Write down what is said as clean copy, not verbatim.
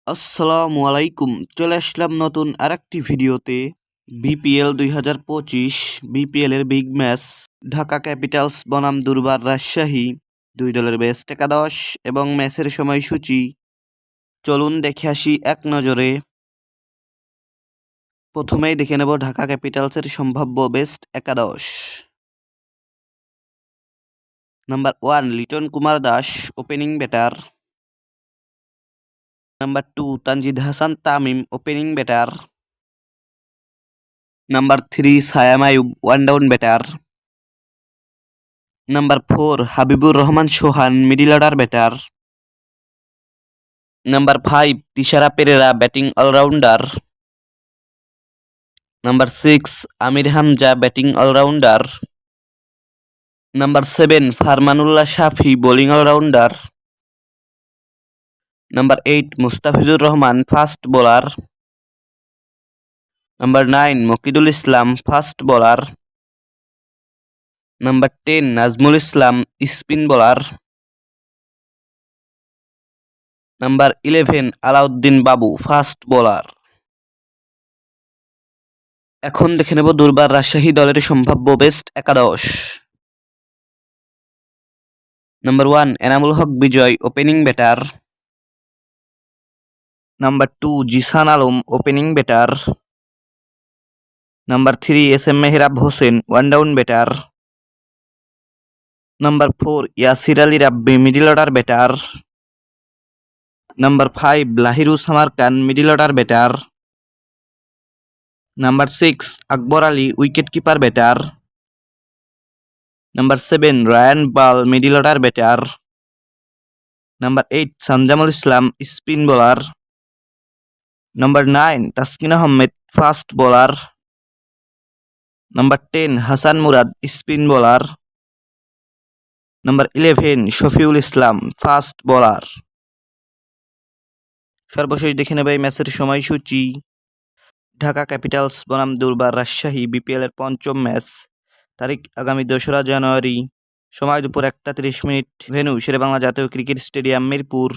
আসসালামু আলাইকুম। চলে আসলাম নতুন আরেকটি ভিডিওতে। বিপিএল 2025 বিপিএল এর বিগ ম্যাচ ঢাকা ক্যাপিটালস বনাম দুর্বার রাজশাহী, দুই দলের বেস্ট একাদশ এবং ম্যাচের সময়সূচি চলুন দেখে আসি এক নজরে। প্রথমেই দেখে নেব ঢাকা ক্যাপিটালসের সম্ভাব্য বেস্ট একাদশ। Number 1 Liton Kumar Das, opening batter. Number 2 Tanzid Hasan Tamim, opening batter. Number 3 Saim Ayub, one down batter. Number 4 Habibur Rahman Sohan, middle order batter. Number 5 Thisara Perera, batting allrounder. Number 6 Amir Hamza, batting allrounder. Number 7 Farmanullah Shafi, bowling allrounder. Number 8 Mustafizur Rahman, fast bowler. Number 9 Mukidul Islam, fast bowler. Number 10 Nazmul Islam, spin bowler. Number 11 Alauddin বাবু, fast bowler. এখন দেখে নেব দুর্বার রাজশাহী দলের সম্ভাব্য best একাদশ। Number 1 Enamul Haque Bijoy, opening batter. Number 2 Zisan Alam, opening batter. Number 3 S M Mehrab Hossain, one down batter. Number 4 Yasir Ali Rabbi, middle order batter. Number 5 Lahiru Samarakoon, middle order batter. Number 6 Akbar Ali, wicket keeper batter. Number 7 Ryan Burl, middle order batter. Number 8 Sanzamul Islam, spin bowler. Number 9 Taskin Ahmed, fast bowler. Number 10 Hasan Murad, spin bowler. Number 11 Shafiul Islam, fast bowler. সর্বশেষ দেখে নেবে এই ম্যাচের সময়সূচি। Dhaka Capitals বনাম দুর্বার Rajshahi, BPL এর পঞ্চম ম্যাচ। তারিখ আগামী 2রা জানুয়ারি, সময় দুপুর 1টা 30 মিনিট। ভেন্যু শেরেবাংলা জাতীয় ক্রিকেট স্টেডিয়াম, মিরপুর।